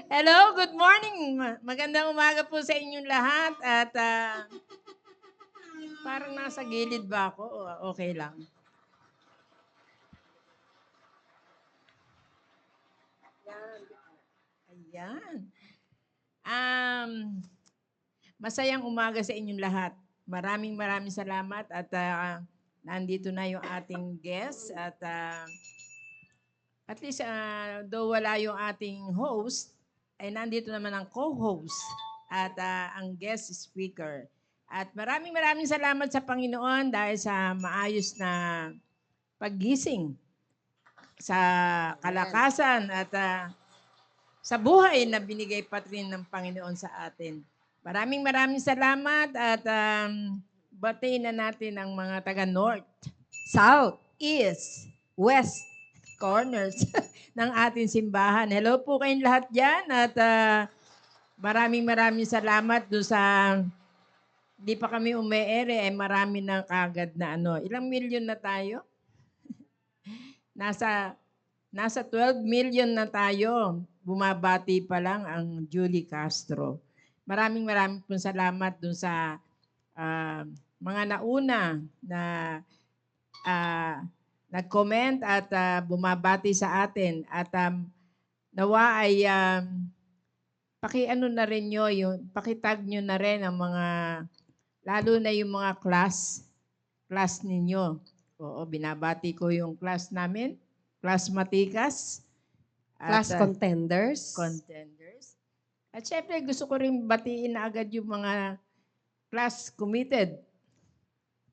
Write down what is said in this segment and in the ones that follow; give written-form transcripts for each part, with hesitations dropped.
Hello, good morning. Magandang umaga po sa inyong lahat at parang nasa gilid ba ako? Okay lang. Ayan. Um, Masayang umaga sa inyong lahat. Maraming salamat at nandito na yung ating guest at least though wala yung ating host, ay nandito naman ang co-host at ang guest speaker. At maraming salamat sa Panginoon dahil sa maayos na paggising, sa kalakasan at sa buhay na binigay pa rin ng Panginoon sa atin. Maraming salamat at batiin na natin ang mga taga North, South, East, West corners ng ating simbahan. Hello po kayong lahat dyan at maraming salamat do sa di pa kami umeere ay marami na kagad na ano. Ilang milyon na tayo? Nasa 12 million na tayo. Bumabati pa lang ang Julie Castro. Maraming pong salamat dun sa mga nauna na nag-comment at bumabati sa atin. At nawa ay pakiano na rin nyo, pakitag nyo na rin ang mga, lalo na yung mga class ninyo. Oo, binabati ko yung class namin, class Matikas. Class contenders. Contenders. At syempre, gusto ko rin batiin na agad yung mga class committed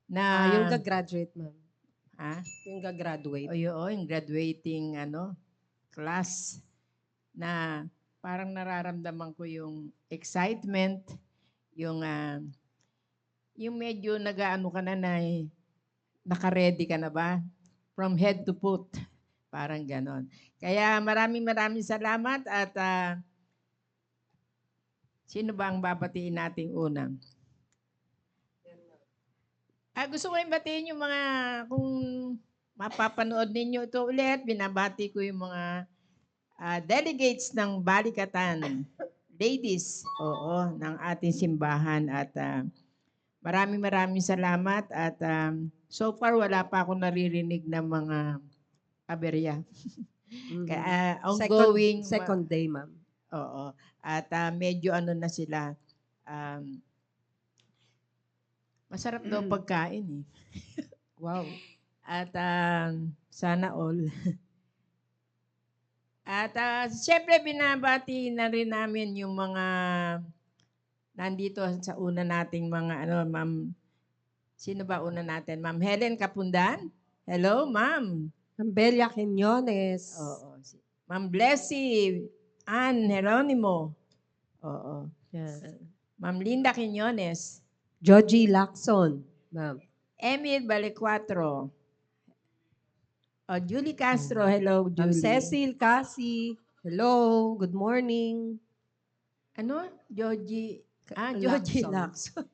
na yung gagraduate, ma'am. ha? Yung gagraduate. O yung graduating class na parang nararamdaman ko yung excitement, yung medyo nag-aano ka na naka-ready ka na ba? From head to foot. Parang ganon. Kaya maraming salamat at sino ba ang babatiin nating una? Gusto ko rin batiin yung mga, kung mapapanood ninyo ito ulit, binabati ko yung mga delegates ng Balikatan, ladies, ng ating simbahan at maraming salamat at so far wala pa ako naririnig ng mga aberya. Kaya ongoing. Second day, ma'am. Oo. At medyo ano na sila, masarap daw pagkain eh. Wow. At sana all. At siyempre binabati na rin namin yung mga nandito sa una nating mga ma'am. Sino ba una natin? Ma'am Helen Kapundan? Hello, ma'am. Ma'am Belia Quinones. Oo. Ma'am Blessy Ann Jeronimo. Oo. Yeah. Ma'am Linda Quinones. Joji Lacson, ma'am. Emil Balicuatro. Julie Castro. Hello, Ma'am Julie. Cecil Cassie. Hello, good morning. Ano? Joji Lacson.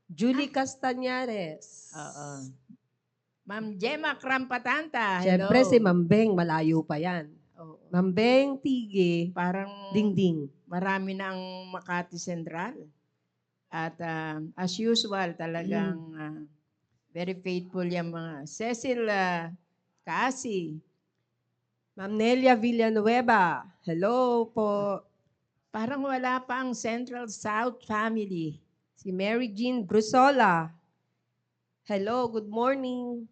Julie Castañares. Oo. Ma'am Gemma Krampatanta. Siyempre Hello. si Ma'am Beng, malayo pa yan. Oo. Ma'am Beng Tige, Parang Dingding. marami na ang Makati Central. At as usual, talagang very faithful yung mga Cecil Cassie. Ma'am Nelia Villanueva. Hello po. Parang wala pa ang Central South family. Si Mary Jean Brusola. Hello, good morning.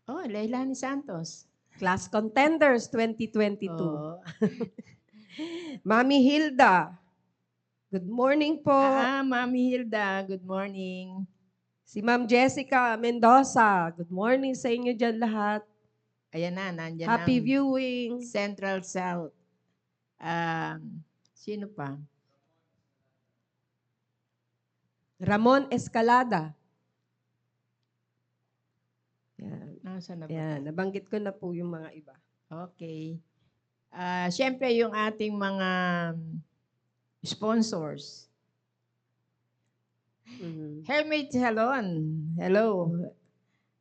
Oh, Leilani Santos. Class Contenders 2022. Oo. Mami Hilda. Good morning po. Mami Hilda, good morning. Si Ma'am Jessica Mendoza. Good morning sa inyo dyan lahat. Ayan na, nandyan Happy ang viewing. Central South. Sino pa? Ramon Escalada. Yan. Nasaan na ba? Yan, nabanggit ko na po yung mga iba. Okay. Siyempre, yung ating mga sponsors. Hermit Salon. Hello.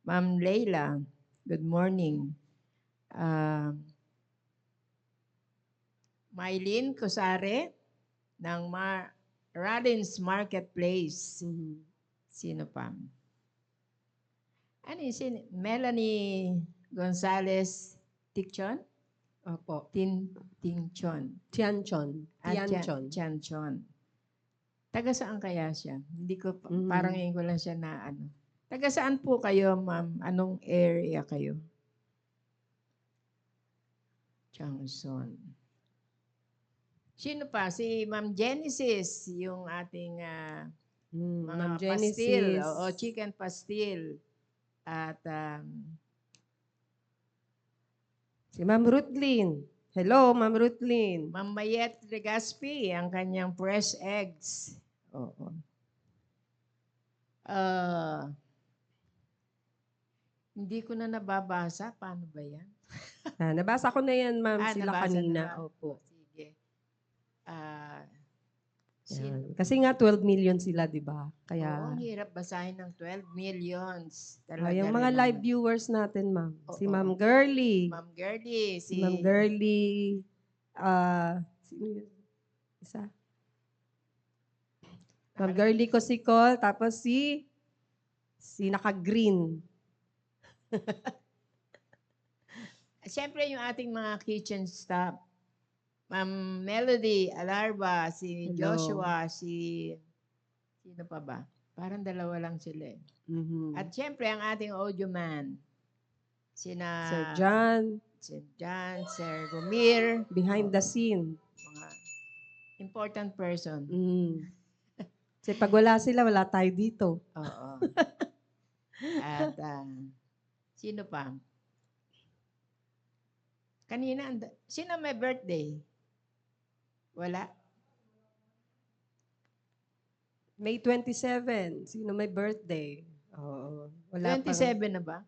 Ma'am Leila. Good morning. Mylene Cosare ng Rollins Marketplace. Mhm. Sino pa? Ano yun? Melanie Gonzalez Tikchon? Opo. Tingchon. Tianchon. Tianchon. Tianchon. Taga saan kaya siya? Hindi ko, Mhm. parang ngayon ko lang siya na ano. Taga saan po kayo, ma'am? Anong area kayo? Changson. Sino pa? Si Ma'am Genesis, yung ating mga Ma'am pastil. Genesis. O chicken pastil. At Si Ma'am Rutlin. Hello, Ma'am Rutlin. Ma'am Mayet Regaspi, ang kanyang fresh eggs. Oo. Hindi ko na nababasa. Paano ba yan? Nabasa ko na yan, ma'am, sila Nabasa kanina. na ba? Opo. Sige. Yan. Kasi nga 12 million sila, di ba? Oo, Kaya, ang hirap basahin ng 12 millions. Talaga yung rin mga live naman. viewers natin, ma'am. Si Oo. Ma'am Girlie. Ma'am Gertie, Si Ma'am Girlie. Sino yun? Isa? Ma'am Girlie Cosikol. Tapos si naka-green. Siyempre yung ating mga kitchen staff. Ma'am Melody Alarba, si Hello. Joshua, sino pa ba? Parang dalawa lang sila eh. Mhm. At siyempre ang ating audio man. Sina Sir John. Sir John, Sir Gumir. Behind the scene. Mga important person. Kasi pag wala sila, wala tayo dito. Oo. At sino pa? Kanina, sino may birthday? Wala? May 27. Sino may birthday? Oo. Wala 27 na ba?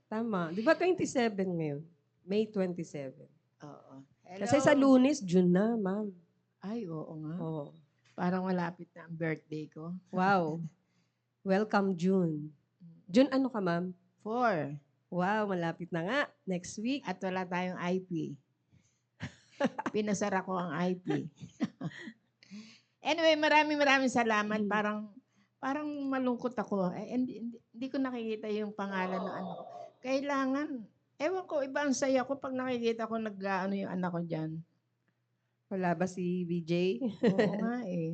Tama. Di ba 27 ngayon? May 27. Oo. Hello? Kasi sa Lunes, June na, ma'am. Ay, oo nga. Oo. Parang malapit na ang birthday ko. Wow. Welcome, June. June, ano ka, ma'am? 4. Wow, malapit na nga. Next week. At wala tayong IP. Pinasara ko ang IP. Anyway, maraming salamat. Parang malungkot ako. Hindi ko nakikita yung pangalan ng anak ko. Kailangan, ewan ko, iba ang saya ko pag nakikita ko nag-ano yung anak ko dyan. Wala ba si BJ? Oo nga eh.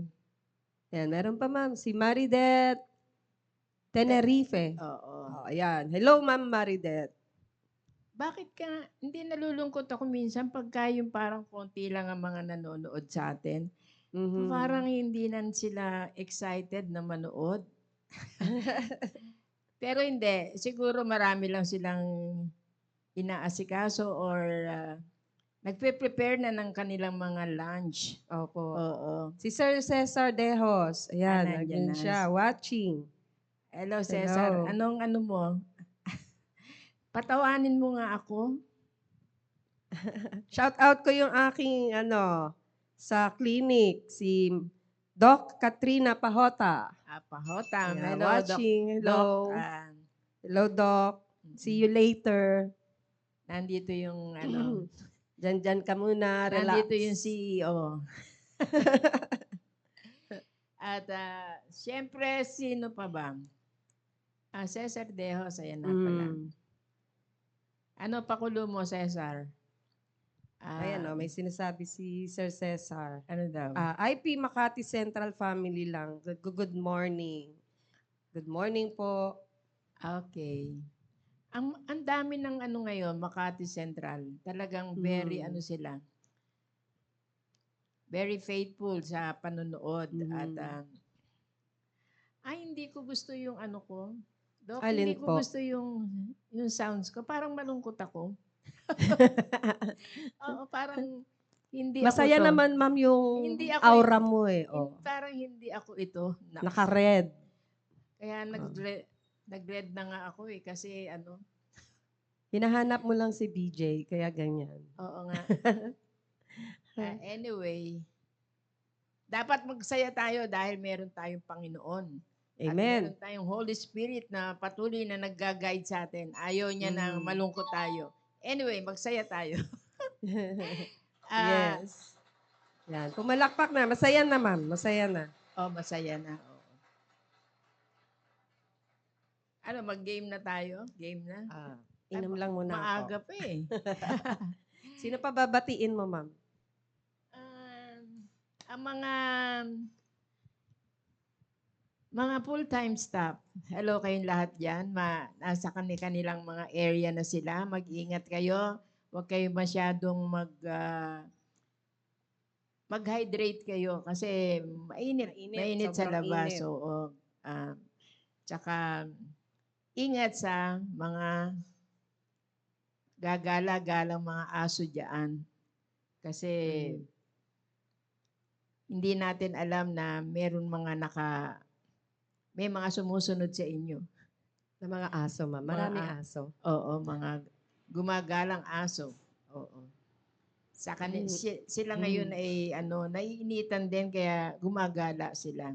Yan, meron pa, ma'am. Si Maridet Tenerife. Oo. Oh, ayan. Hello, ma'am Maridet. Bakit ka, hindi nalulungkot ako minsan pagka yung parang konti lang ang mga nanonood sa atin. Mhm. Parang hindi na sila excited na manood. Pero hindi. Siguro marami lang silang inaasikaso or nagpe-prepare na ng kanilang mga lunch. Opo. Oo. Si Sir Cesar Dejos. Ayan, Nandyan nandyan na. siya. Watching. Hello, Cesar. Hello. Anong ano mo? Patawanin mo nga ako. Shout out ko yung aking sa clinic, si Doc Katrina Pahota. Pahota. Ayan, Hello, watching. Hello. Doc. Hello, Doc. See you later. Nandito yung ano. Dyan ka muna. Relax. Nandito yung CEO. At siyempre, sino pa ba? Cesar Dejos. Ayan na pala. Ano pakulo mo, Cesar? Ayan, may sinasabi si Sir Cesar. Ano daw? IP Makati Central Family lang. Good morning. Good morning po. Okay. Ang dami ng ano ngayon, Makati Central. Talagang very ano sila. Very faithful sa panonood. At hindi ko gusto yung ano ko. Dok, Alin hindi ko po? gusto yung sounds ko. Parang malungkot ako. Oo, parang hindi Masaya ako to. naman, ma'am, yung Hindi ako aura mo eh. Oh. Parang hindi ako ito. Naka-red. Kaya nag-red na nga ako eh. Kasi ano. Hinahanap mo lang si BJ, kaya ganyan. Oo nga. Anyway, dapat magsaya tayo dahil meron tayong Panginoon. At Amen. meron tayong Holy Spirit na patuloy na nagga-guide sa atin. Ayaw niya na malungkot tayo. Anyway, magsaya tayo. Yes. Yan. Pumalakpak na. Masaya na, ma'am. Masaya na. Oh, masaya na. Oo. Ano, mag-game na tayo? Game na? Inom lang muna Maaga ako. pa eh. Sino pa babatiin mo, ma'am? Ang mga full-time staff, hello kayong lahat dyan. Nasa kanilang mga area na sila. Mag-ingat kayo. Huwag kayo masyadong mag-hydrate kayo kasi mainit sa Sobrang labas. init. Oo. Tsaka ingat sa mga gagala-galang mga aso dyan. Kasi hindi natin alam na may mga sumusunod sa inyo. Na mga aso, ma'am. Maraming aso. Oo, mga gumagalang aso. Oo. Sila ngayon ay naiinitan din kaya gumagala sila.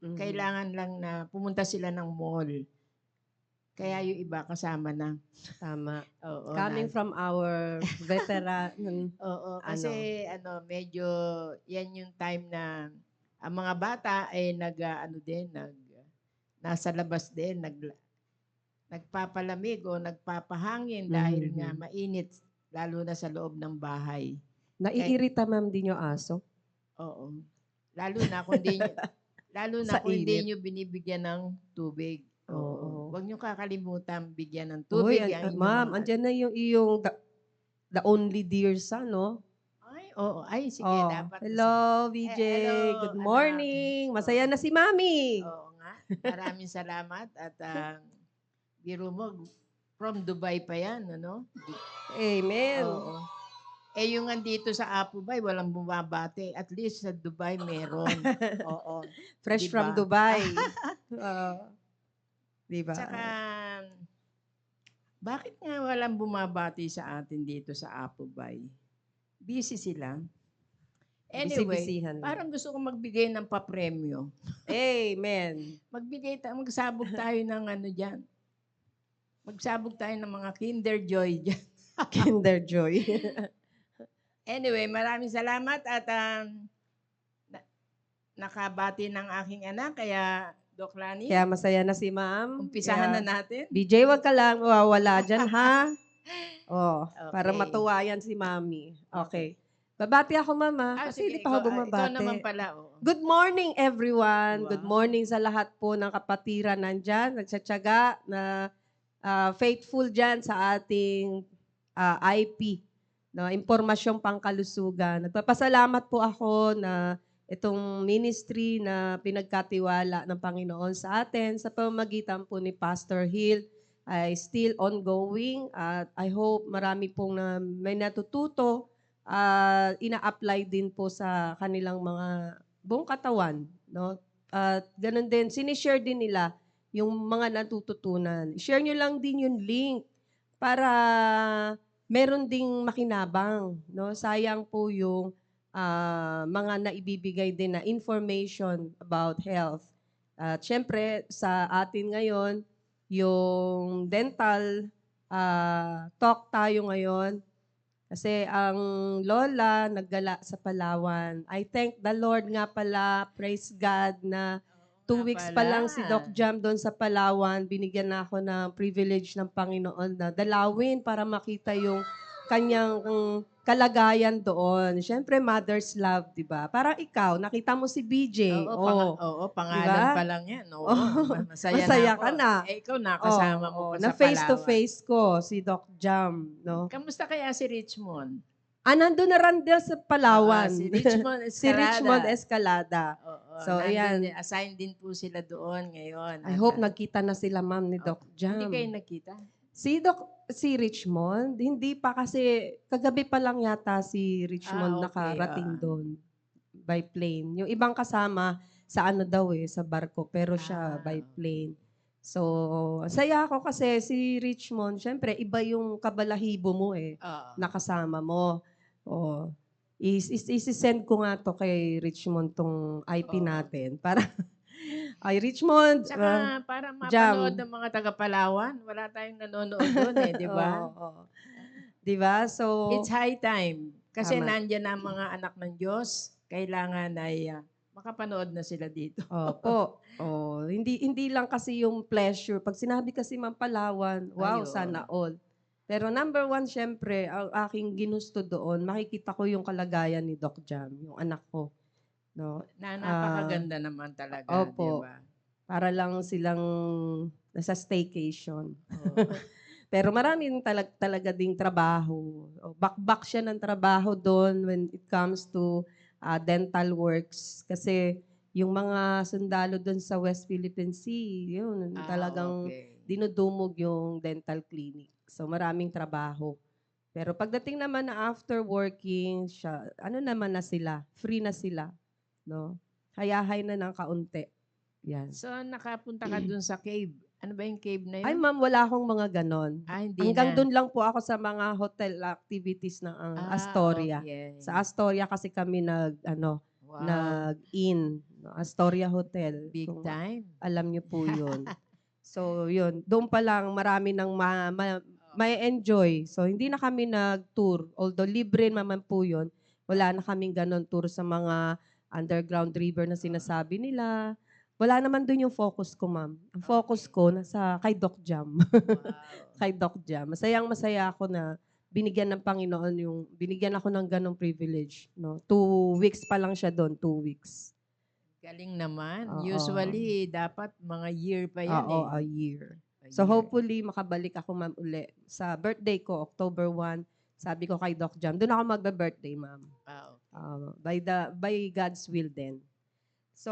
Kailangan lang na pumunta sila ng mall. Kaya yung iba kasama na. Tama. Oo, Coming from our veteran. Oo, kasi medyo yan yung time na ang mga bata ay nasa labas din, nagpapalamig o nagpapahangin dahil nga mainit lalo na sa loob ng bahay. Naiirita, ma'am, din yung aso? Oo. Lalo na kung Sa hindi init. nyo binibigyan ng tubig. Oo. Huwag nyo kakalimutan bigyan ng Uy, tubig ang inyong ma'am, mga... andyan na yung iyong the only dear son, no? Ay, oo. Ay, sige, Oh, dapat. hello, VJ. Hello, Good anak. morning. Masaya na si Mami. Oo nga. Maraming salamat at biro mo, from Dubai pa yan, ano? Amen. Oo. Yung andito sa Apo Bay, walang bumabate. At least sa Dubai meron. Oo. Fresh Diba? from Dubai. Diba? Tsaka, bakit nga walang bumabati sa atin dito sa Apo Bay? Busy sila. Anyway, Bisi-bisihan lang. parang gusto kong magbigay ng papremyo. Amen. Magsabog tayo ng dyan. Magsabog tayo ng mga Kinder Joy dyan. Kinder Joy. Anyway, maraming salamat at nakabati ng aking anak. Kaya, Doc Lani, Kaya masaya na si Ma'am. umpisahan Kaya, na natin. BJ, wag ka lang mawawala dyan, ha? Para Okay. matuwa yan si Mami. Okay. Babati ako, Mama. Kasi Sige, hindi pa ako ikaw bumabati. naman pala. Oo. Good morning, everyone. Wow. Good morning sa lahat po ng kapatiran nandyan, nagsatsaga, na faithful dyan sa ating IP, no, impormasyong pangkalusugan. Nagpapasalamat po ako na itong ministry na pinagkatiwala ng Panginoon sa atin sa pamamagitan po ni Pastor Hill ay still ongoing at I hope marami pong may natututo ina-apply din po sa kanilang mga buong katawan, no? At ganun din, sinishare din nila yung mga natututunan. Share nyo lang din yung link para meron ding makinabang, no? Sayang po yung mga naibibigay din na information about health. At syempre, sa atin ngayon, yung dental talk tayo ngayon. Kasi ang lola naggala sa Palawan. I thank the Lord nga pala, praise God, na 2 weeks pa lang si Doc Jam doon sa Palawan. Binigyan na ako ng privilege ng Panginoon na dalawin para makita yung kanyang kalagayan doon. Siyempre, mother's love, di ba? Parang ikaw, nakita mo si BJ. Oo, pangalan diba? pa lang yan. Oo, masaya Masaya na ako. ka na. Ikaw nakasama mo pa na sa face to Palawan. face ko si Doc Jam, no? Kamusta kaya si Richmond? Nandun na Randel sa Palawan. Si Richmond Escalada. Si Richmond Escalada. Oo, So, ayan. Assign din po sila doon ngayon. I hope nagkita na sila, ma'am, ni Doc Jam. Hindi kayo nakita? Si Richmond, hindi pa kasi kagabi pa lang yata si Richmond Okay, nakarating doon by plane. Yung ibang kasama sa sa barko, pero siya by plane. So, saya ako kasi si Richmond, syempre iba yung kabalahibo mo nakasama mo. Isi-send ko nga to kay Richmond tong IP natin para ay Richmond. Tsaka para Jam. mapanood ng mga taga-Palawan, wala tayong nanonood doon di ba? Di ba? So, It's high time. Kasi Tama. nandiyan na ang mga anak ng Diyos. Kailangan ay makapanood na sila dito. Opo. Oh, hindi lang kasi yung pleasure. Pag sinabi kasi Ma'am Palawan, wow, sana Ayun. all. Pero number one, syempre, ang aking ginusto doon, makikita ko yung kalagayan ni Doc Jam, yung anak ko. No? Na Ah, napakaganda naman talaga, di opo. ba? Para lang silang nasa staycation. Oo. Pero maraming talaga ding trabaho. Bakbak siya ng trabaho doon when it comes to dental works. Kasi yung mga sundalo doon sa West Philippine Sea, yun, talagang Okay. dinudumog yung dental clinic. So maraming trabaho. Pero pagdating naman na after working, siya, ano naman na sila, free na sila. No? Hayahay na ng kaunti. Yan. So, nakapunta ka dun sa cave. Ano ba yung cave na Ay yun? ma'am, wala akong mga ganon. Hindi Hanggang na. doon lang po ako sa mga hotel activities ng Astoria. Okay. Sa Astoria kasi kami Wow. nag-in. Astoria Hotel. Big Kung time. alam niyo po yun. So yun, doon pa lang marami nang may enjoy. So hindi na kami nag-tour. Although libre naman po yun, wala na kaming ganon tour sa mga underground river na sinasabi nila. Wala naman doon yung focus ko, ma'am. Ang focus ko nasa kay Doc Jam. Wow. Kay Doc Jam. Masayang-masaya ako na binigyan ng Panginoon binigyan ako ng ganong privilege, no. 2 weeks pa lang siya doon, 2 weeks. Galing naman. Oo. Usually, dapat mga year pa yan Oo, eh. a year. A So year. hopefully makabalik ako, ma'am, uli. Sa birthday ko, October 1, sabi ko kay Doc Jam, doon ako magbe-birthday, ma'am. Okay. By God's will din. So,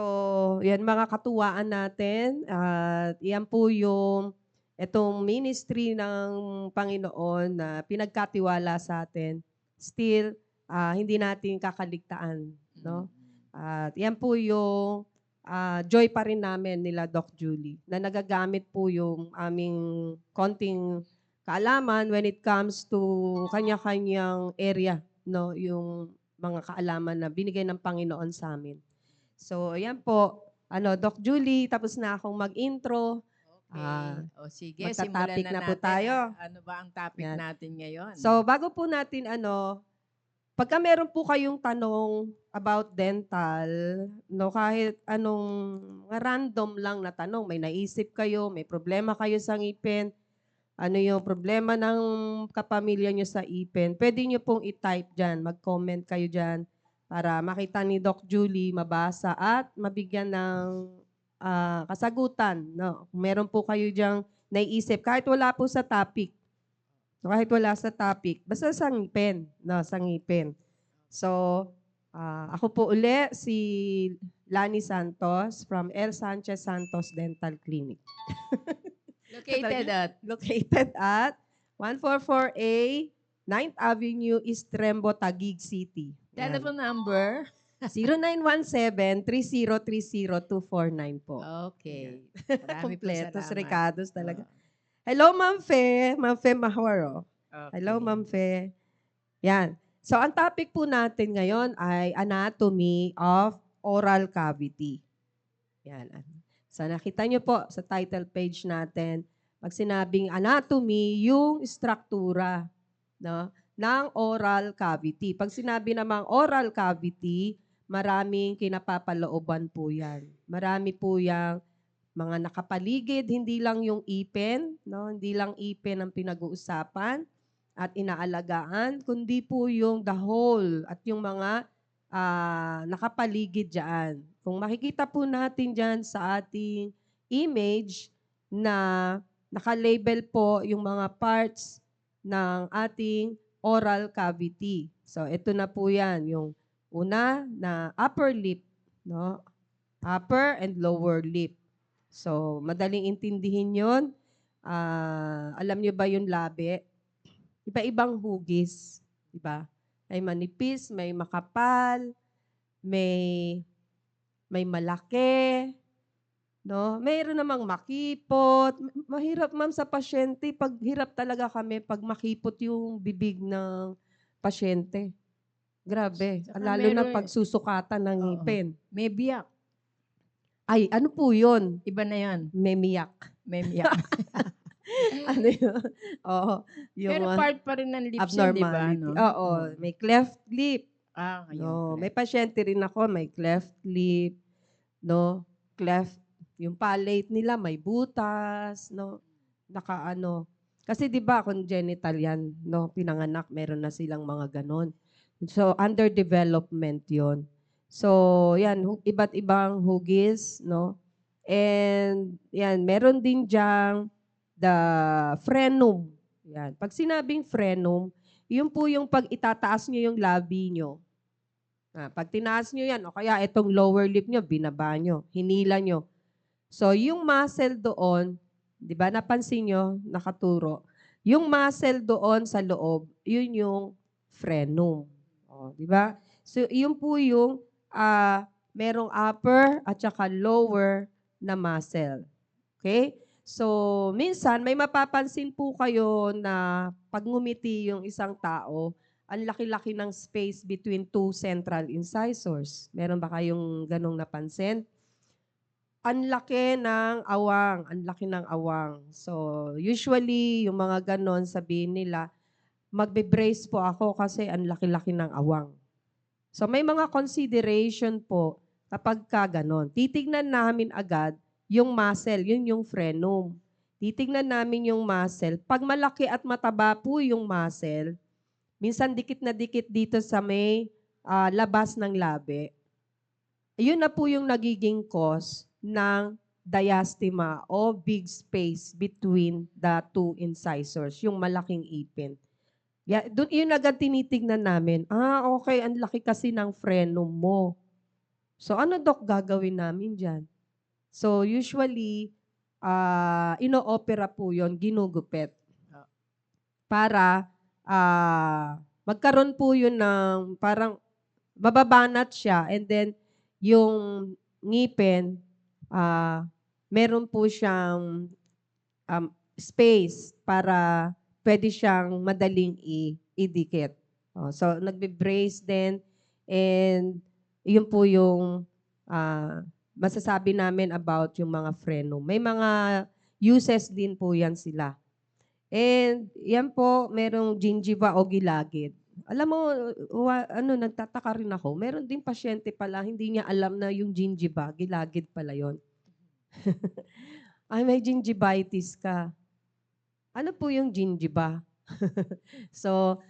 yan mga katuwaan natin. At yan po yung itong ministry ng Panginoon na pinagkatiwala sa atin. Still, hindi natin kakaligtaan. No? At yan po yung joy pa rin namin nila Doc Julie na nagagamit po yung aming konting kaalaman when it comes to kanya-kanyang area, no, yung mga kaalaman na binigay ng Panginoon sa amin. So, ayan po. Doc Julie, tapos na akong mag-intro. Okay. O sige, simulan Magta-topic na na po natin. tayo. Ano ba ang topic Yan. natin ngayon? So, bago po natin pagka meron po kayong tanong about dental, no, kahit anong random lang na tanong, may naisip kayo, may problema kayo sa ngipin, ano yung problema ng kapamilya nyo sa ipin, pwede nyo pong i-type dyan, mag-comment kayo dyan para makita ni Doc Julie, mabasa at mabigyan ng kasagutan. No? Kung meron po kayo dyang naiisip, kahit wala po sa topic, kahit wala sa topic, basta sa ngipin, no, sa ngipin. So, ako po uli si Lani Santos from El Sanchez Santos Dental Clinic. Located at 144A 9th Avenue, East Trembo, Taguig City. Yan. telephone number. 0917-3030-249 po. Okay. Marami po Kompletos, salamat. recados talaga. Oo. Hello, Ma'am Fe. Ma'am Fe Mahwaro. Okay. Hello, Ma'am Fe. Yan. So, ang topic po natin ngayon ay anatomy of oral cavity. Yan. So, nakita nyo po sa title page natin, pag sinabing anatomy, yung struktura, no, ng oral cavity. Pag sinabi namang oral cavity, maraming kinapapalooban po yan. Marami po yang mga nakapaligid, hindi lang yung ipin, no? Hindi lang ipin ang pinag-uusapan at inaalagaan, kundi po yung the whole at yung mga nakapaligid dyan. Kung makikita po natin dyan sa ating image na nakalabel po yung mga parts ng ating oral cavity. So, ito na po yan, yung una na upper lip, no? Upper and lower lip. So, madaling intindihin yun. Alam niyo ba yung labi? Iba-ibang hugis. Diba? May manipis, may makapal, may malaki, no? Mayroon namang makipot. Mahirap, ma'am, sa pasyente. Pag hirap talaga kami pag makipot yung bibig ng pasyente. Grabe. Saka Lalo na meron- pag susukatan ng Oo. ngipin. May biyak. Ay, ano po yun? Iba na yan. Memiyak. May biyak. Ano yun? Oo, yung Pero part pa rin ng lips yun, 'di ba, abnormality. 'no? Oo. Oo, may cleft lip, Ayun no? pala. May pasyente rin ako, may cleft lip, no? Cleft, yung palate nila may butas, no? Nakaano. Kasi 'di ba congenital yan, no? Pinanganak, meron na silang mga ganon. So, under development yon. So, yan, iba't ibang hugis, no? And, yan, meron din diyang the frenum. Yan. Pag sinabing frenum, yun po yung pag itataas nyo yung labi nyo. Pag tinaas nyo yan, o kaya itong lower lip nyo, binaba nyo, hinila nyo. So, yung muscle doon, di ba, napansin nyo, nakaturo, yung muscle doon sa loob, yun yung frenum. O, di ba? So, yun po yung merong upper at saka lower na muscle. Okay? So, minsan may mapapansin po kayo na pag ngumiti yung isang tao, ang laki-laki ng space between two central incisors. Meron ba kayong ganong napansin? Ang laki ng awang, ang laki ng awang. So, usually, yung mga ganon, sabihin nila, magbe-brace po ako kasi ang laki-laki ng awang. So, may mga consideration po kapag ka ganon. Titignan namin agad yung muscle, yun yung frenum. Titignan namin yung muscle. Pag malaki at mataba po yung muscle, minsan dikit na dikit dito sa may labas ng labi, yun na po yung nagiging cause ng diastema o big space between the two incisors, yung malaking ipin. Doon yun agad tinitignan namin. Okay, ang laki kasi ng frenum mo. So ano dok gagawin namin diyan? So usually ino-opera po 'yon, ginugupit. Para magkaroon po 'yun ng parang mababanat siya, and then yung ngipin meron po siyang space para pwede siyang madaling idikit. So, nagbe-brace din, and yun po yung masasabi namin about yung mga frenum. May mga uses din po yan sila. And yan po, merong gingiva o gilagid. Alam mo, nagtataka rin ako. Meron din pasyente pala, hindi niya alam na yung gingiva, gilagid pala yon. Ay, may gingivitis ka. Ano po yung gingiva? So,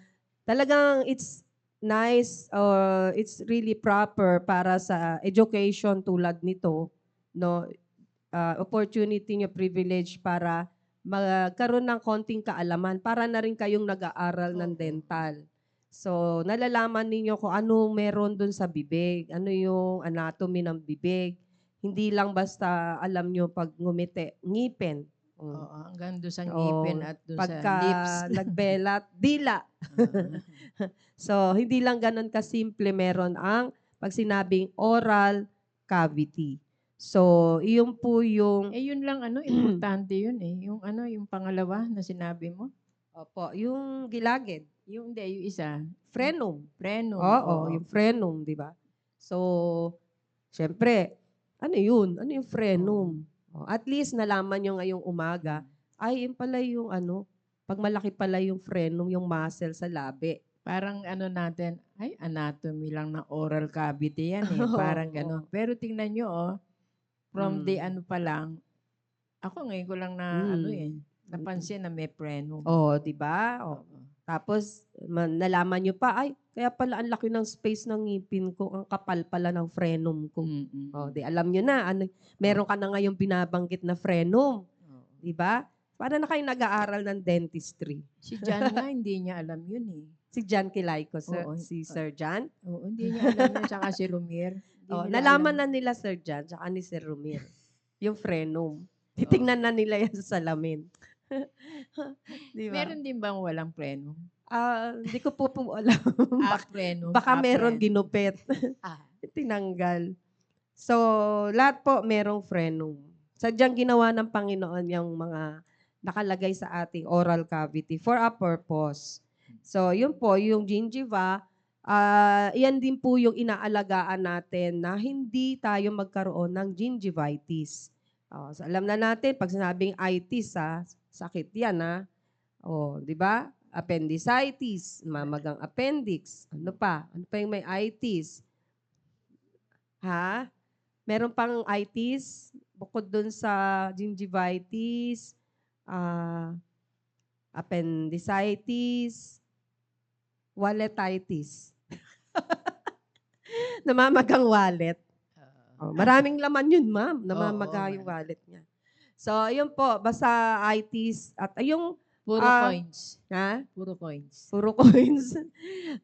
talagang it's nice or it's really proper para sa education tulad nito, no? Opportunity nyo, privilege para magkaroon ng konting kaalaman para na rin kayong nag-aaral ng dental. So, nalalaman ninyo kung ano meron dun sa bibig, ano yung anatomy ng bibig. Hindi lang basta alam nyo pag ngumiti, ngipin. Oo, hanggang doon sa ngipin O at doon sa pagka lips. nagbelat, dila. So, hindi lang ganun kasimple, meron ang pag sinabing oral cavity. So, iyon po yung Yun lang importante yun eh. Yung pangalawa na sinabi mo. opo, yung gilagid, Yung hindi, yung isa. frenum. Frenum. Oo, yung frenum, di ba? So, syempre, ano yun? Ano yung frenum? At least nalaman nyo ngayong umaga, ay yun pala yung pag malaki pala yung frenum, yung muscle sa labi. Parang natin, ay anatomy lang ng oral cavity yan eh. Parang gano'n. Pero tingnan nyo from the pa lang, ako ngayon ko lang na napansin na may frenum. Di ba? Tapos, nalaman nyo pa, ay, kaya pala ang laki ng space ng ngipin ko, ang kapal pala ng frenum ko. Di alam nyo na, meron ka na ngayong binabanggit na frenum. Di ba? Para na kayo nag-aaral ng dentistry. Si John nga, hindi niya alam yun eh. Si John Kilayko, Oo. si Sir John. Oo, hindi niya alam yun. Tsaka si Rumir. Nalaman na nila Sir John, tsaka ni Sir Rumir. Yung frenum. Titingnan na nila yan sa salamin. Di ba? Meron din bang walang frenum? Hindi ko po alam. Frenum. Baka meron ginupit. Tinanggal. So, lahat po merong frenum. Sadyang ginawa ng Panginoon yung mga nakalagay sa ating oral cavity for a purpose. So, yun po, yung gingiva, yan din po yung inaalagaan natin na hindi tayo magkaroon ng gingivitis. So alam na natin, pag sinabing itis, sakit yan, di ba? Appendicitis, mamagang appendix. Ano pa? Ano pa yung may itis? Meron pang itis, bukod dun sa gingivitis, ah, appendicitis, walletitis. Namamagang wallet. Maraming laman yun, ma'am. Namamaga yung wallet niya. So, ayun po, basta itis at yung Puro coins. Puro coins. puro coins.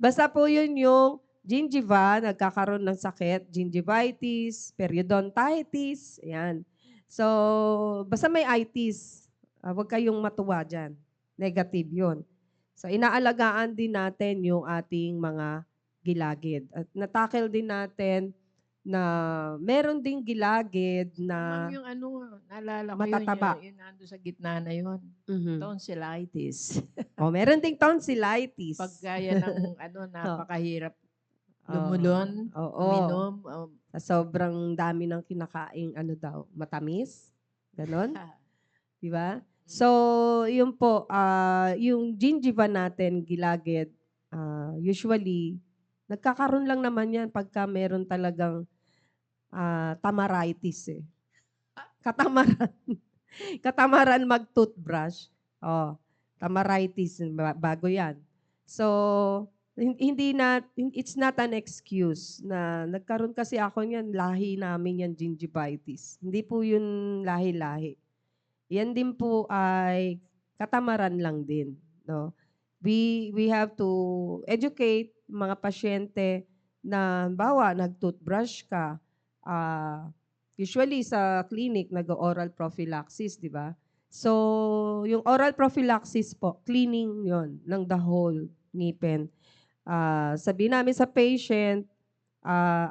Basta po yun yung gingiva, nagkakaroon ng sakit, gingivitis, periodontitis, ayan. So, basta may itis, huwag kayong matuwa dyan. Negative yun. So, inaalagaan din natin yung ating mga gilagid. At natakil din natin na meron ding gilagid na Ma'am, yung ano, naalala ko matataba. yun nando sa gitna na yun. Tonsillitis. Meron ding tonsillitis. Pagkaya ng napakahirap Oo. lumulon, Oo. uminom. Sa sobrang dami ng kinakaing matamis. Ganon. Di ba? So, yun po, yung gingiva natin, gilagid, usually, nagkakaroon lang naman yan pagka meron talagang tamaritis Katamaran. Katamaran mag-toothbrush. Tamaritis, bago yan. So, it's not an excuse na nagkaroon kasi ako niyan, lahi namin yan, gingivitis. Hindi po yun lahi-lahi. Yan din po ay katamaran lang din. No? We have to educate mga pasyente na bawa nag-toothbrush ka, usually sa clinic nag-oral prophylaxis, di ba? So, yung oral prophylaxis po, cleaning yon ng the whole ngipin. Sabihin namin sa patient,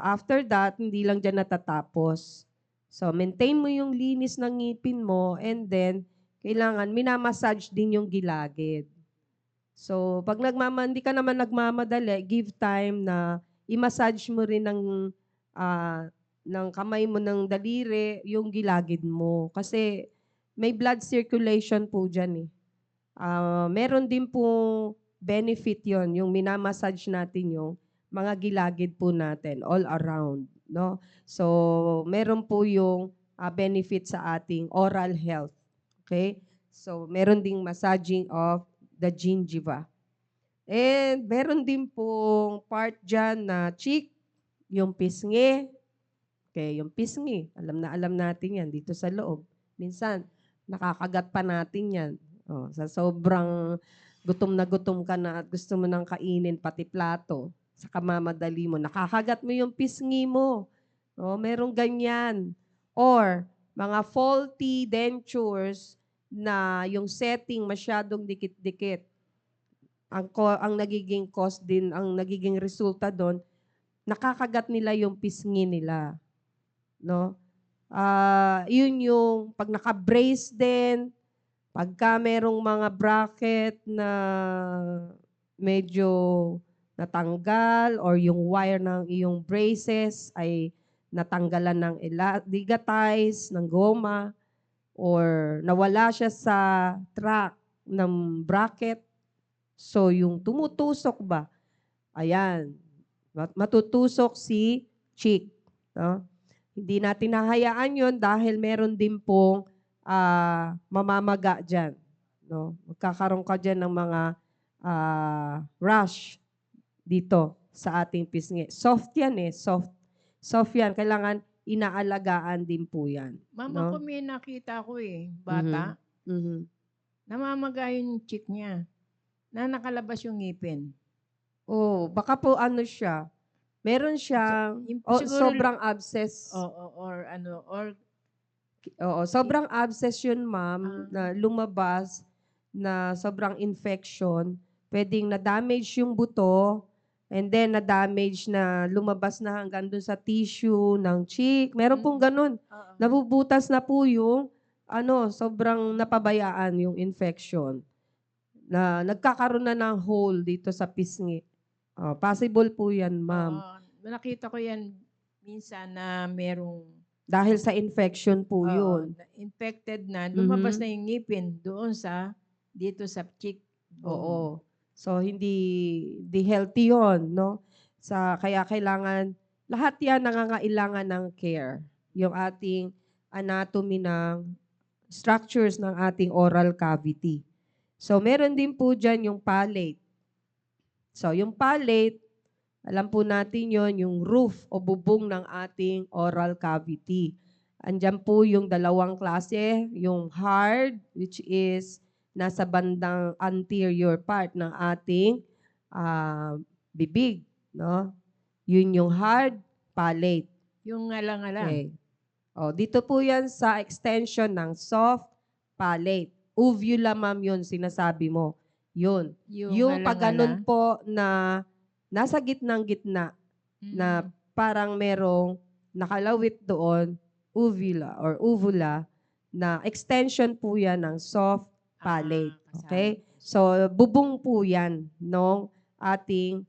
after that, hindi lang dyan natatapos. So, maintain mo yung linis ng ngipin mo and then, kailangan minamassage din yung gilagid. So, pag hindi ka naman nagmamadali, give time na i-massage mo rin ng kamay mo ng daliri yung gilagid mo. Kasi may blood circulation po dyan . Meron din po benefit yon yung minamassage natin yung mga gilagid po natin all around. No? So, meron po yung benefit sa ating oral health. Okay? So, meron ding massaging of the gingiva. And meron din pong part dyan na cheek, yung pisngi. Okay, yung pisngi, alam natin yan dito sa loob. Minsan, nakakagat pa natin yan. Sa sobrang gutom ka na at gusto mo nang kainin pati plato, sa kamamadali mo, nakakagat mo yung pisngi mo. Merong ganyan. Or, mga faulty dentures na yung setting masyadong dikit-dikit. Ang nagiging cause din, ang nagiging resulta doon, nakakagat nila yung pisngi nila. No? Yun yung pag naka-brace din, pagka merong mga bracket na medyo natanggal or yung wire ng iyong braces ay natanggalan ng digatize, ng goma, or nawala siya sa track ng bracket. So, yung tumutusok ba, ayan, matutusok si cheek. No? Hindi natin hahayaan yun dahil meron din pong mamamaga dyan. No? Magkakaroon ka dyan ng mga rash dito sa ating pisngi. Soft yan Soft yan. Kailangan inaalagaan din po yan. Mama ko no? may nakita ko bata. Namamaga yung cheek niya. Na nakalabas yung ngipin. Baka po siya. Meron siyang sobrang abscess. Sobrang abscess yun, ma'am, na lumabas na sobrang infection. Pwedeng na-damage yung buto, and then na-damage na lumabas na hanggang dun sa tissue ng cheek. Meron pong ganun. Nabubutas na po yung sobrang napabayaan yung infection. Na nagkakaroon na ng hole dito sa pisngi. Possible po yan, ma'am. Nakita ko yan minsan na merong Dahil sa infection po Oo, yun. infected na, lumabas Mhm. na yung ngipin doon dito sa cheekbone. Oo. So hindi healthy 'yon, 'no? Kaya kailangan lahat 'yan nangangailangan ng care. Yung ating anatomy ng structures ng ating oral cavity. So meron din po diyan yung palate. So yung palate, alam po natin 'yon, yung roof o bubong ng ating oral cavity. Andiyan po yung dalawang klase, yung hard, which is nasa bandang anterior part ng ating bibig, no? Yun yung hard palate. Yung ngalang-ngalang. Okay. O, dito po yan sa extension ng soft palate. Uvula, ma'am, yun, sinasabi mo. Yun. Yung Yung pagganon ngalang-ngalang. po na nasa gitnang-gitna na Mm. parang merong nakalawit doon, uvula, na extension po yan ng soft palate. Kasama Okay? po siya. So, bubong po yan ng ating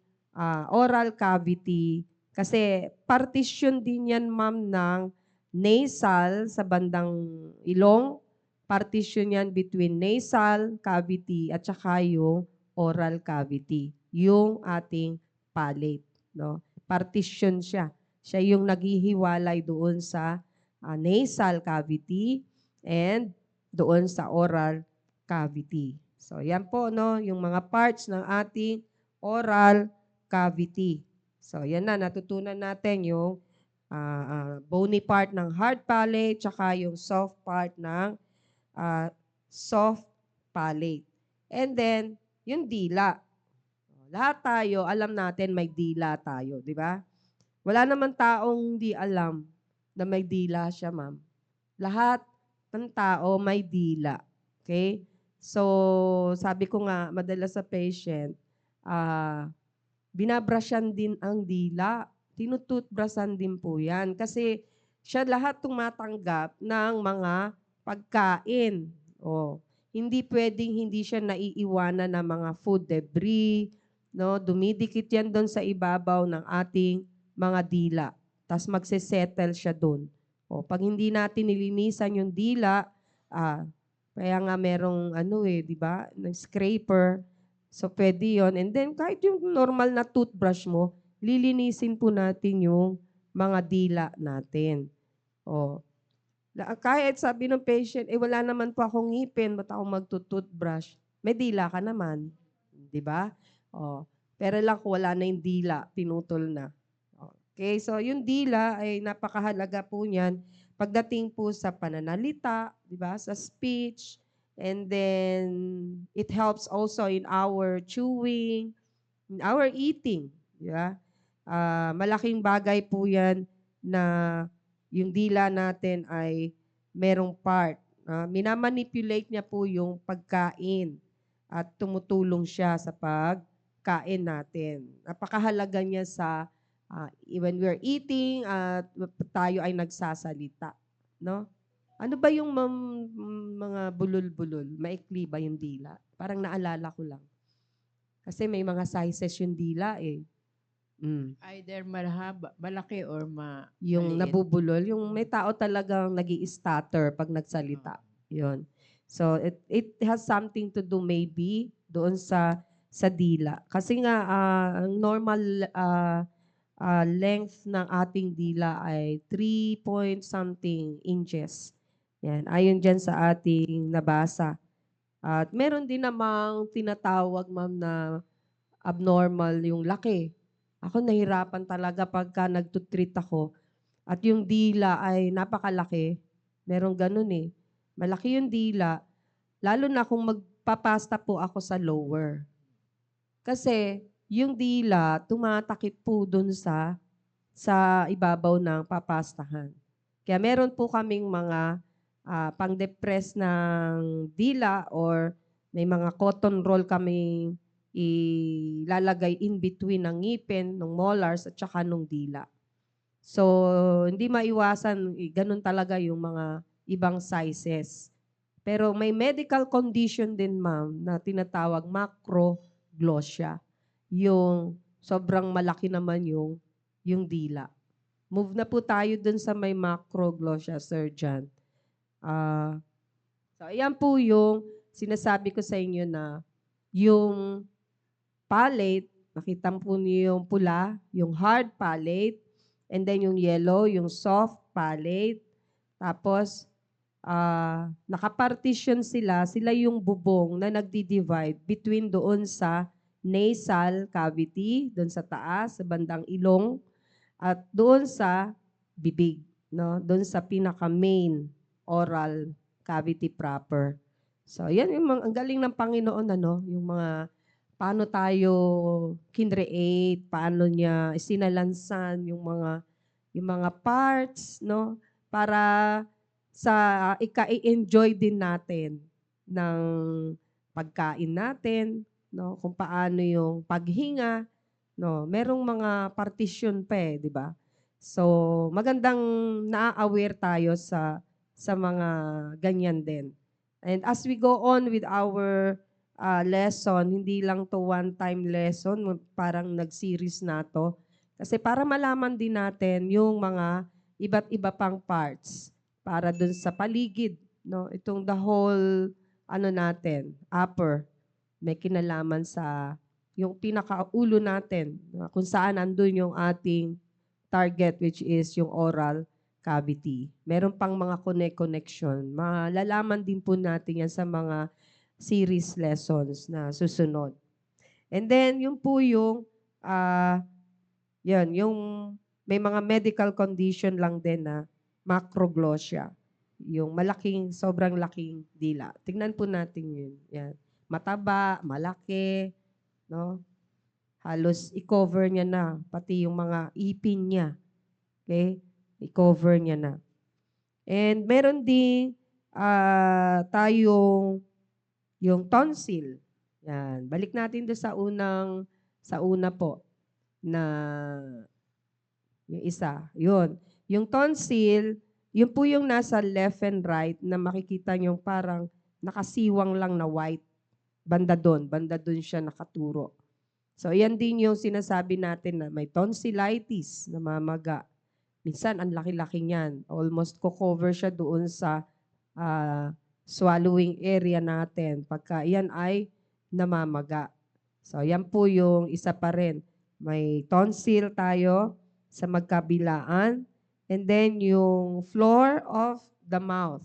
oral cavity kasi partition din yan, ma'am, ng nasal sa bandang ilong, partition yan between nasal cavity at saka yung oral cavity, yung ating palate, no? Partition siya. Siya yung naghihiwalay doon sa nasal cavity and doon sa oral cavity. So, yan po, no, yung mga parts ng ating oral cavity. So, yan na, natutunan natin yung bony part ng hard palate, tsaka yung soft part ng soft palate. And then, yung dila. Lahat tayo, alam natin may dila tayo, di ba? Wala naman taong hindi alam na may dila siya, ma'am. Lahat ng tao may dila. Okay? So, sabi ko nga, madalas sa patient, binabrushan din ang dila. Tinututbrasan din po yan. Kasi siya lahat tumatanggap ng mga pagkain. O, hindi pwedeng hindi siya naiiwanan ng mga food debris. No? Dumidikit yan doon sa ibabaw ng ating mga dila. Tapos magsesettle siya doon. O, pag hindi natin nilinisan yung dila, kaya nga merong di ba, ng scraper. So, pwede yon. And then, kahit yung normal na toothbrush mo, lilinisin po natin yung mga dila natin. O, kahit sabi ng patient, wala naman po akong ngipin, ba't ako magtutoothbrush? May dila ka naman. Di ba? O, pero lang kung wala na yung dila, pinutol na. Okay, so yung dila ay napakahalaga po niyan pagdating po sa pananalita, di ba? Sa speech, and then it helps also in our chewing, in our eating, di ba? Malaking bagay po yan na yung dila natin ay merong part. Minamanipulate niya po yung pagkain at tumutulong siya sa pagkain natin. Napakahalaga niya sa when we're eating at tayo ay nagsasalita, no? Ano ba yung mga bulol-bulol? Maikli ba yung dila? Parang naalala ko lang. Kasi may mga sizes yung dila eh. Either malaki or Yung maliit. nabubulol, yung may tao talagang nag-i-stutter pag nagsalita. Yun. So it has something to do maybe doon sa dila. Kasi nga ang normal length ng ating dila ay 3 point something inches. Yan, ayon dyan sa ating nabasa. At meron din namang tinatawag, ma'am, na abnormal yung laki. Ako nahirapan talaga pagka nagtutreat ako at yung dila ay napakalaki. Merong ganun eh. Malaki yung dila, lalo na kung magpapasta po ako sa lower. Kasi yung dila, tumatakip po dun sa ibabaw ng papastahan. Kaya meron po kaming mga pang-depress ng dila or may mga cotton roll kaming ilalagay in between ng ngipin, ng molars at saka ng dila. So, hindi maiwasan, ganun talaga yung mga ibang sizes. Pero may medical condition din, ma'am, na tinatawag macroglossia. Yung sobrang malaki naman yung dila. Move na po tayo dun sa may macroglossia, Sir John. So, ayan po yung sinasabi ko sa inyo na yung palate, nakita po niyo yung pula, yung hard palate, and then yung yellow, yung soft palate. Tapos, nakapartition sila yung bubong na nagdi-divide between doon sa nasal cavity, doon sa taas, sa bandang ilong, at doon sa bibig, no? Doon sa pinaka-main oral cavity proper. So, yan yung ang galing ng Panginoon, ano? Yung mga paano tayo kinreate, paano niya isinalansan yung mga parts, no? Para sa ika-enjoy din natin ng pagkain natin, no? Kung paano yung paghinga, no? Merong mga partition pa eh, di ba? So, magandang na-aware tayo sa mga ganyan din. And as we go on with our lesson, hindi lang to one-time lesson, parang nag-series na to. Kasi para malaman din natin yung mga iba't iba pang parts para dun sa paligid, no? Itong the whole ano natin, upper, may kinalaman sa yung pinakaulo natin, kung saan andun yung ating target, which is yung oral cavity. Meron pang mga connection. Malalaman din po natin yan sa mga series lessons na susunod. And then, yung po yung, yung may mga medical condition lang din na macroglossia. Yung sobrang laking dila. Tingnan po natin yun. Yan. Mataba, malaki, no? Halos i-cover niya na, pati yung mga ipin niya. Okay? I-cover niya na. And meron din tayong yung tonsil. Yan. Balik natin doon sa una po na yung isa. Yun. Yung tonsil, yun po yung nasa left and right na makikita nyo parang nakasiwang lang na white. Banda doon siya nakaturo. So, yan din yung sinasabi natin na may tonsillitis, namamaga. Minsan, ang laki-laki niyan. Almost ko-cover siya doon sa swallowing area natin. Pagka yan ay namamaga. So, yan po yung isa pa rin. May tonsil tayo sa magkabilaan. And then, yung floor of the mouth.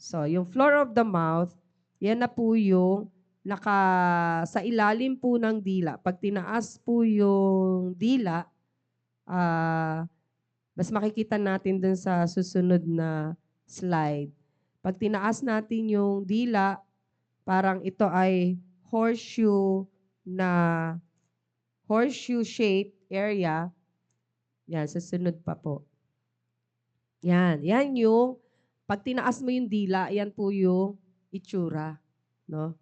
So, yung floor of the mouth, yan na po yung sa ilalim po ng dila. Pag tinaas po yung dila, mas makikita natin dun sa susunod na slide. Pag tinaas natin yung dila, parang ito ay horseshoe-shaped area. Yan, susunod pa po. Yan yung, pag tinaas mo yung dila, yan po yung itsura. No?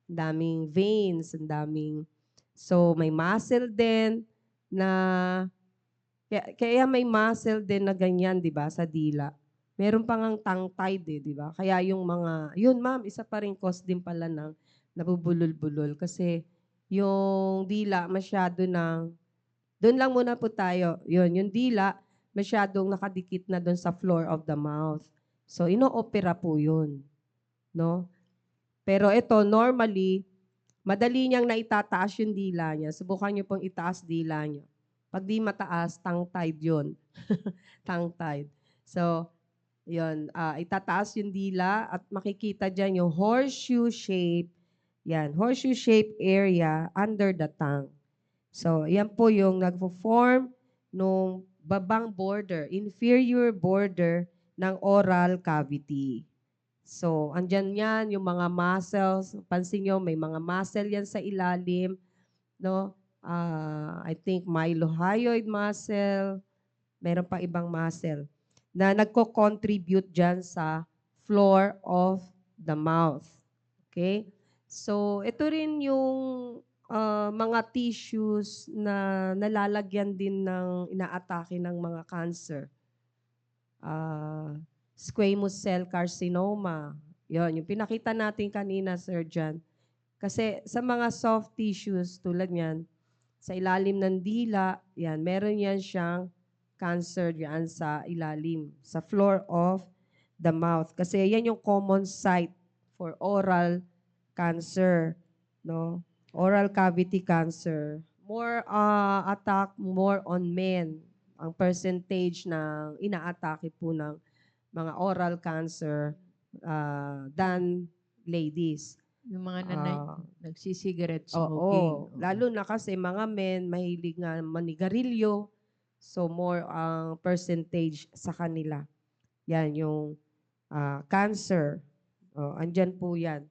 Ang daming veins, ang daming, so may muscle din na, kaya may muscle din na ganyan, di ba, sa dila. Meron pang ang tongue-tied di ba? Kaya yung mga, yun ma'am, isa pa rin cause din pala ng nabubulol-bulol kasi yung dila masyado doon lang muna po tayo. Yun, yung dila masyadong nakadikit na doon sa floor of the mouth. So, ino-opera po yun. No? Pero ito, normally, madali niyang naitataas yung dila niya. Subukan niyo pong itaas dila niyo. Pag di mataas, tongue-tied yun. Tongue-tied. So, yun, itataas yung dila at makikita dyan yung horseshoe shape. Yan, horseshoe shape area under the tongue. So, yan po yung nagpo-form nung babang border, inferior border ng oral cavity. So, andyan yan, yung mga muscles. Pansin nyo, may mga muscle yan sa ilalim. No? I think mylohyoid muscle. Meron pa ibang muscle na nagko-contribute dyan sa floor of the mouth. Okay? So, ito rin yung mga tissues na nalalagyan din ng inaatake ng mga cancer. Squamous cell carcinoma. Yon, yung pinakita natin kanina, Sir John. Kasi sa mga soft tissues tulad niyan, sa ilalim ng dila, yan, meron yan siyang cancer diyan sa ilalim, sa floor of the mouth. Kasi yan yung common site for oral cancer, no? Oral cavity cancer. More attack more on men. Ang percentage ng inaatake po ng mga oral cancer than ladies. Yung mga Ah, nagsisigaret Oo, smoking. Oo. lalo na kasi mga men mahilig nga manigarilyo. So more ang percentage sa kanila. Yan yung cancer. Andyan po yan.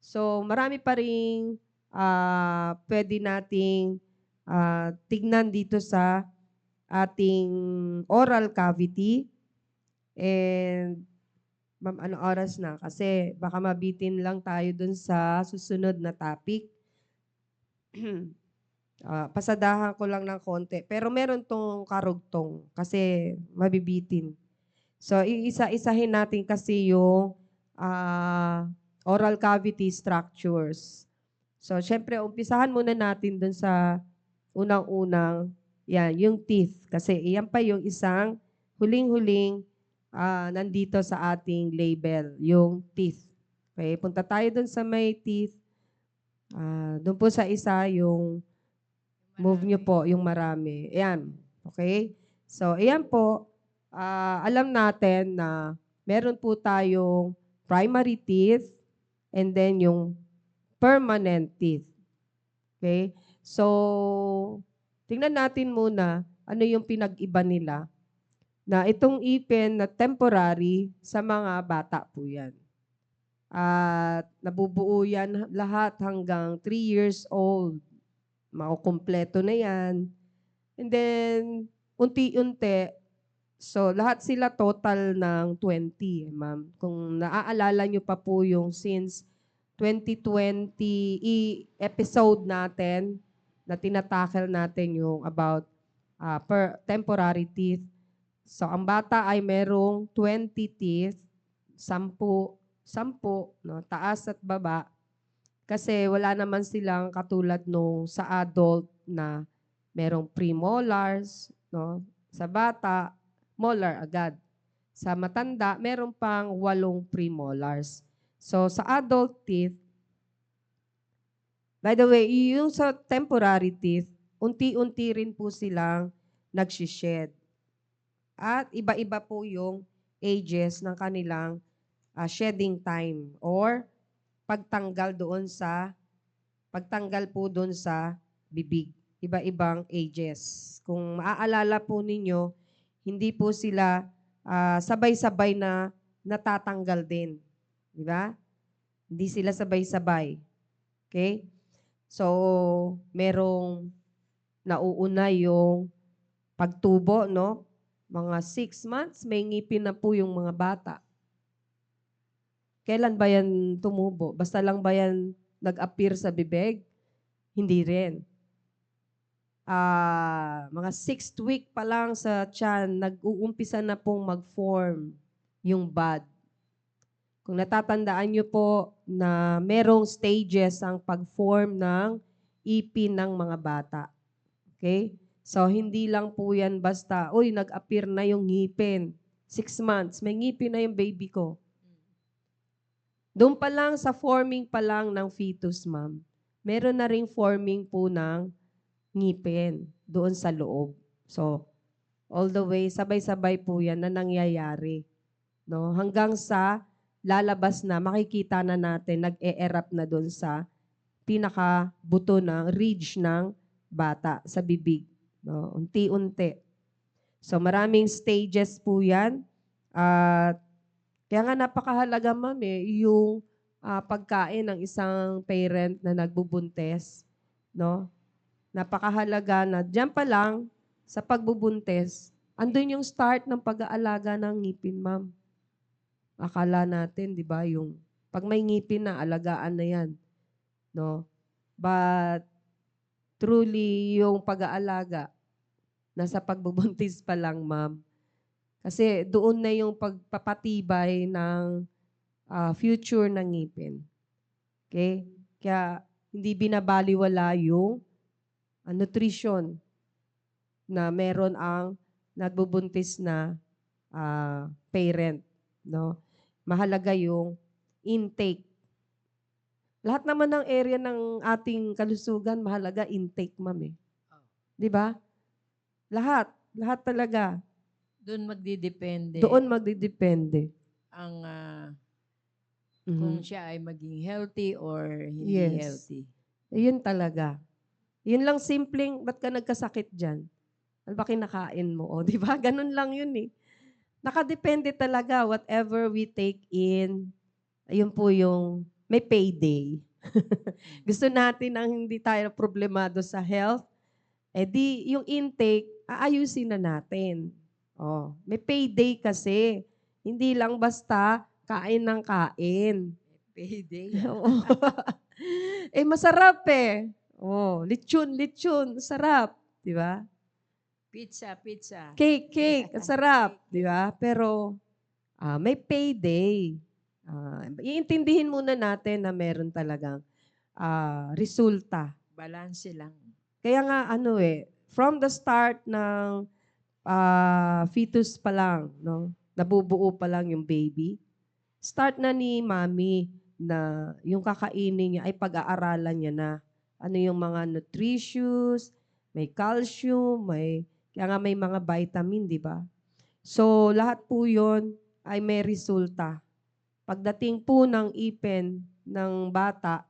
So marami pa ring pwede nating tignan dito sa ating oral cavity. And ma'am, ano oras na? Kasi baka mabitin lang tayo dun sa susunod na topic. Pasadahan ko lang ng konti. Pero meron tong karugtong kasi mabibitin. So, iisa-isahin natin kasi yung oral cavity structures. So, syempre, umpisahan muna natin dun sa unang-unang, yan, yung teeth. Kasi iyan pa yung isang huling-huling nandito sa ating label, yung teeth. Okay, punta tayo dun sa may teeth. Doon po sa isa, yung move nyo po, yung marami. Ayan. Okay? So, ayan po. Alam natin na meron po tayong primary teeth and then yung permanent teeth. Okay? So, tingnan natin muna ano yung pinag-iba nila na itong ipin na temporary sa mga bata po yan. At nabubuo yan lahat hanggang 3 years old. Makukumpleto na yan. And then, unti-unti, so lahat sila total ng 20, ma'am. Kung naaalala nyo pa po yung since 2020 episode natin na tinatackle natin yung about temporary teeth. So, ang bata ay merong 20 teeth, 10, no, taas at baba. Kasi wala naman silang katulad nung sa adult na merong premolars, no? Sa bata, molar agad. Sa matanda, meron pang 8 premolars. So sa adult teeth, by the way, yung sa temporary teeth, unti-unti rin po silang nagsished. At iba-iba po yung ages ng kanilang shedding time or pagtanggal po doon sa bibig. Iba-ibang ages. Kung maaalala po ninyo, hindi po sila sabay-sabay na natatanggal din. Di ba? Hindi sila sabay-sabay. Okay? So, merong nauuna yung pagtubo, no? Mga 6 months, may ngipin na po yung mga bata. Kailan ba yan tumubo? Basta lang ba yan nag-appear sa bibig? Hindi rin. Mga 6th week pa lang sa tiyan, nag-uumpisa na pong mag-form yung bud. Kung natatandaan nyo po na merong stages ang pag-form ng ipin ng mga bata. Okay? So, hindi lang po yan basta, uy, nag-appear na yung ngipin. 6 months, may ngipin na yung baby ko. Doon pa lang sa forming pa lang ng fetus, ma'am, meron na ring forming po ng ngipin doon sa loob. So, all the way, sabay-sabay po yan na nangyayari. No? Hanggang sa lalabas na, makikita na natin, nag-e-erupt na doon sa pinaka-buto ng ridge ng bata sa bibig. No? Unti-unti. So, maraming stages po yan. At kaya nga napakahalaga, ma'am, yung pagkain ng isang parent na nagbubuntes, no? Napakahalaga na diyan pa lang sa pagbubuntes, andun yung start ng pag-aalaga ng ngipin, ma'am. Akala natin, 'di ba, yung pag may ngipin na, alagaan na 'yan, no? But truly yung pag-aalaga nasa pagbubuntis pa lang, ma'am. Kasi doon na yung pagpapatibay ng future ng ngipin. Okay? Kaya hindi binabaliwala yung nutrition na meron ang nagbubuntis na parent, no? Mahalaga yung intake. Lahat naman ng area ng ating kalusugan, mahalaga intake, ma'am eh. 'Di ba? Lahat talaga. Doon magdidepende Doon magdidepende. ang Mhm. kung siya ay maging healthy or hindi Yes. healthy. Yun talaga. Yun lang simpleng, ba't ka nagkasakit dyan? Ano ba kinakain mo? O, di ba? Ganun lang yun eh. Nakadepende talaga, whatever we take in, ayun po yung may payday. Gusto natin ang hindi tayo problemado sa health, eh di yung intake, aayusin na natin. Oh, may payday kasi. Hindi lang basta kain ng kain. Payday. Oo. Eh masarap eh. Oh, lechon, sarap, 'di ba? Pizza. Cake, ang sarap, 'di ba? Pero may payday. Iintindihin muna natin na meron talagang resulta. Balanse lang. Kaya nga from the start ng fetus pa lang, no? Nabubuo pa lang yung baby. Start na ni mommy na yung kakainin niya ay pag-aaralan niya na ano yung mga nutritious, may calcium, kaya nga may mga vitamin, di ba? So, lahat po yun ay may resulta. Pagdating po ng ipin ng bata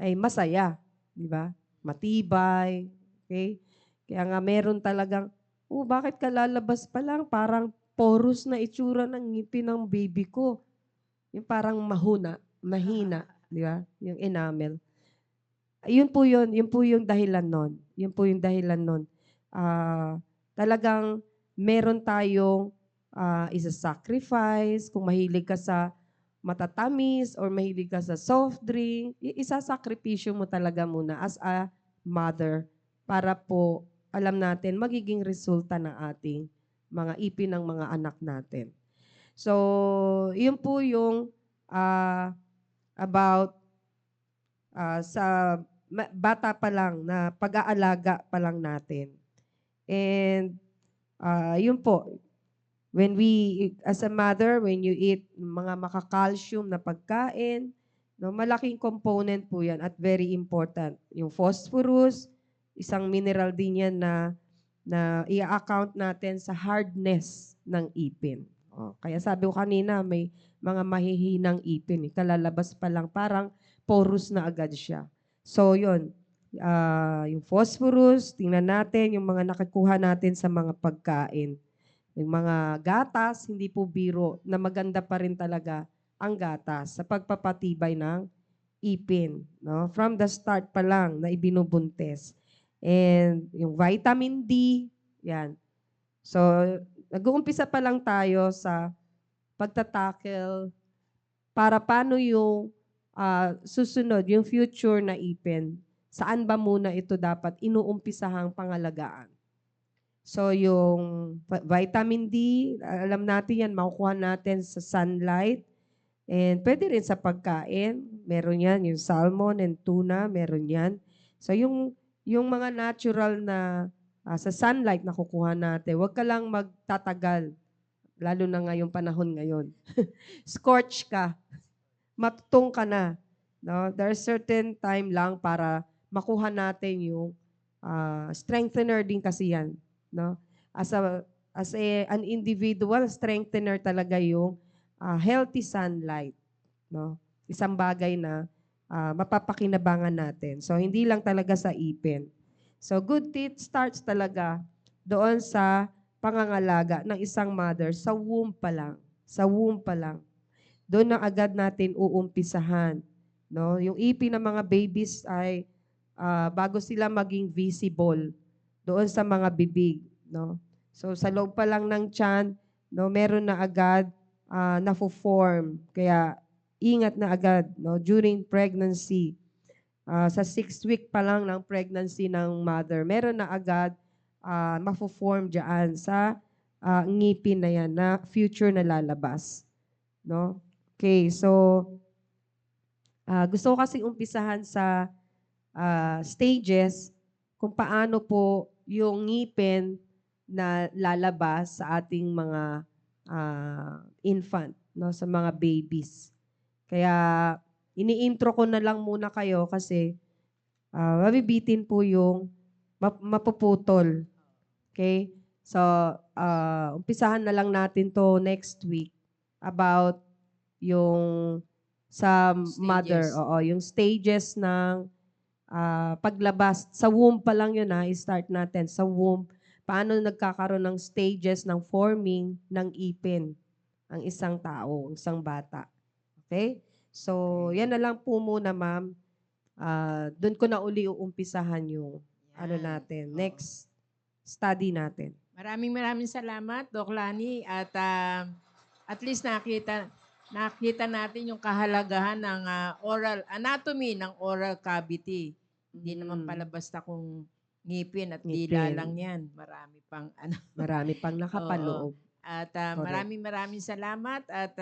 ay masaya, di ba? Matibay, okay? Kaya nga meron talagang, bakit ka lalabas pa lang? Parang porous na itsura ng ngipin ng baby ko. Yung parang mahina, di ba? Yung enamel. Yun po yung dahilan nun. Yun po yung dahilan nun. Talagang meron tayong isa-sacrifice. Kung mahilig ka sa matatamis or mahilig ka sa soft drink, isasakripisyo mo talaga muna as a mother para po alam natin magiging resulta ng ating mga ipin ng mga anak natin. So, yun po yung about sa bata pa lang na pag-aalaga pa lang natin. And yun po, as a mother, when you eat mga makakalsium na pagkain, no, malaking component po yan at very important. Yung phosphorus, isang mineral din yan na i-account natin sa hardness ng ipin. Kaya sabi ko kanina, may mga mahihinang ipin. Kalalabas pa lang, parang porous na agad siya. So, yun. Yung phosphorus, tingnan natin yung mga nakukuha natin sa mga pagkain. Yung mga gatas, hindi po biro, na maganda pa rin talaga ang gatas sa pagpapatibay ng ipin. No? From the start pa lang na ibinubuntis. And yung vitamin D, yan. So, nag-uumpisa pa lang tayo sa pagtatackle para paano yung susunod, yung future na ipin, saan ba muna ito dapat inuumpisahang pangalagaan. So, yung vitamin D, alam natin yan, makukuha natin sa sunlight. And pwede rin sa pagkain. Meron yan, yung salmon and tuna, meron yan. So, yung mga natural na sa sunlight na kukuha natin, huwag ka lang magtatagal, lalo na ngayong panahon ngayon. Scorch ka. Matutong ka na. No? There's certain time lang para makuha natin yung strengthener din kasi yan. No? As an individual, strengthener talaga yung healthy sunlight. No? Isang bagay na mapapakinabangan natin. So, hindi lang talaga sa ipin. So, good teeth starts talaga doon sa pangangalaga ng isang mother sa womb pa lang. Sa womb pa lang. Doon na agad natin uumpisahan. No? Yung ipin ng mga babies ay bago sila maging visible doon sa mga bibig. No? So sa loob pa lang ng tiyan, no, meron na agad na-form. Kaya ingat na agad during pregnancy. Sa 6th week pa lang ng pregnancy ng mother, meron na agad ma-form dyan sa ngipin na yan na future na lalabas. No? Okay, so gusto ko kasing umpisahan sa stages kung paano po yung ngipin na lalabas sa ating mga infant, no, sa mga babies. Kaya ini-intro ko na lang muna kayo kasi mabibitin po yung mapuputol. Okay? So, umpisahan na lang natin to next week about yung sa mother, Stages. yung stages ng paglabas. Sa womb pa lang yun i-start natin. Sa womb, paano nagkakaroon ng stages ng forming ng ipin ang isang tao, isang bata. Okay? So, yan na lang po muna, ma'am. Doon ko na uli uumpisahan yung Yan. natin. Oo. Next study natin. Maraming salamat, Doc Lani. At least nakita natin yung kahalagahan ng oral anatomy ng oral cavity. Hindi naman pala basta kung ngipin at dila Ngipin. lang yan. Marami pang ano. Marami pang Oo. nakapaloob. At Correct. maraming salamat. At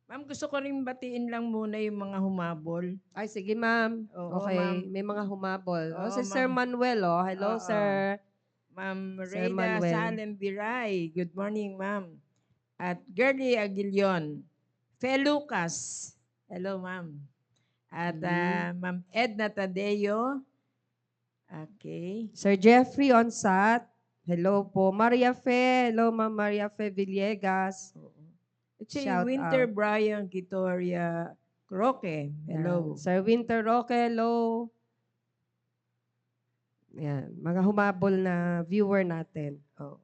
ma'am, gusto ko rin batiin lang muna yung mga humabol. Ay, sige, ma'am. Oo, Okay, ma'am. may mga humabol. Oo, Si Sir ma'am. Manuel, Hello, Oo. sir. Ma'am Sir Reyda Manuel. Salem Biray. Good morning, ma'am. At Girlie Aguilion. Fe Lucas. Hello, ma'am. At Ma'am Edna Tadeo. Okay. Sir Jeffrey Onsat. Hello po. Maria Fe. Hello, Ma'am Maria Fe Villegas. Actually, Shout Winter out. Brian Kitoria Roque. Hello. Sir Winter Roque, hello. Yan, mga humabol na viewer natin. Oo.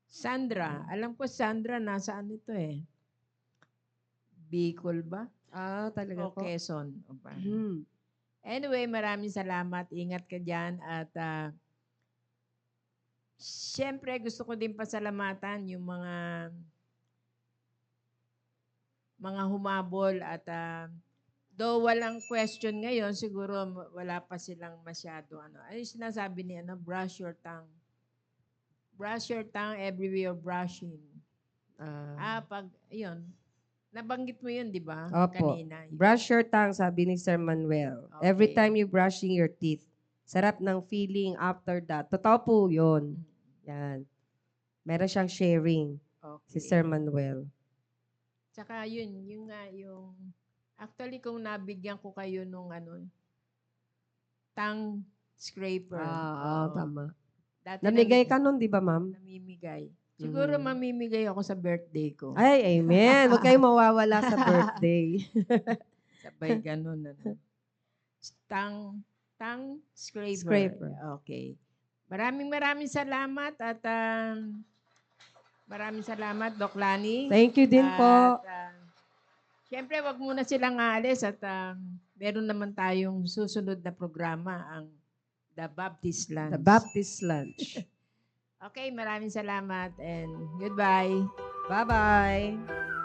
Sandra. Alam ko Sandra, nasaan ito eh? Bicol ba? Talaga O po. Quezon. O ba? Hmm. Anyway, maraming salamat. Ingat ka dyan. At syempre, gusto ko din pasalamatan yung mga humabol at though walang question ngayon, siguro wala pa silang masyado ano yung sinasabi ni brush your tongue. Brush your tongue everywhere brushing. Yun, nabanggit mo yun, di ba? Opo. Kanina. Brush your tongue, sabi ni Sir Manuel. Okay. Every time you brushing your teeth. Sarap ng feeling after that. Totoo po yun. Yan. Meron siyang sharing. Okay. Si Sir Manuel. Tsaka yun, actually kung nabigyan ko kayo nung tongue scraper. Oo. Tama. Dati Namigay ka nun, di ba, ma'am? namimigay. Siguro mamimigay ako sa birthday ko. Ay, amen. Huwag kayong mawawala sa birthday. Sabay ganun. Tongue scraper. Scraper. Okay. Maraming salamat at maraming salamat, Doc Lani. Thank you din po. Siyempre, wag muna silang aalis at meron naman tayong susunod na programa, ang The Baptist Lunch. The Baptist Lunch. Okay, maraming salamat and goodbye. Bye-bye.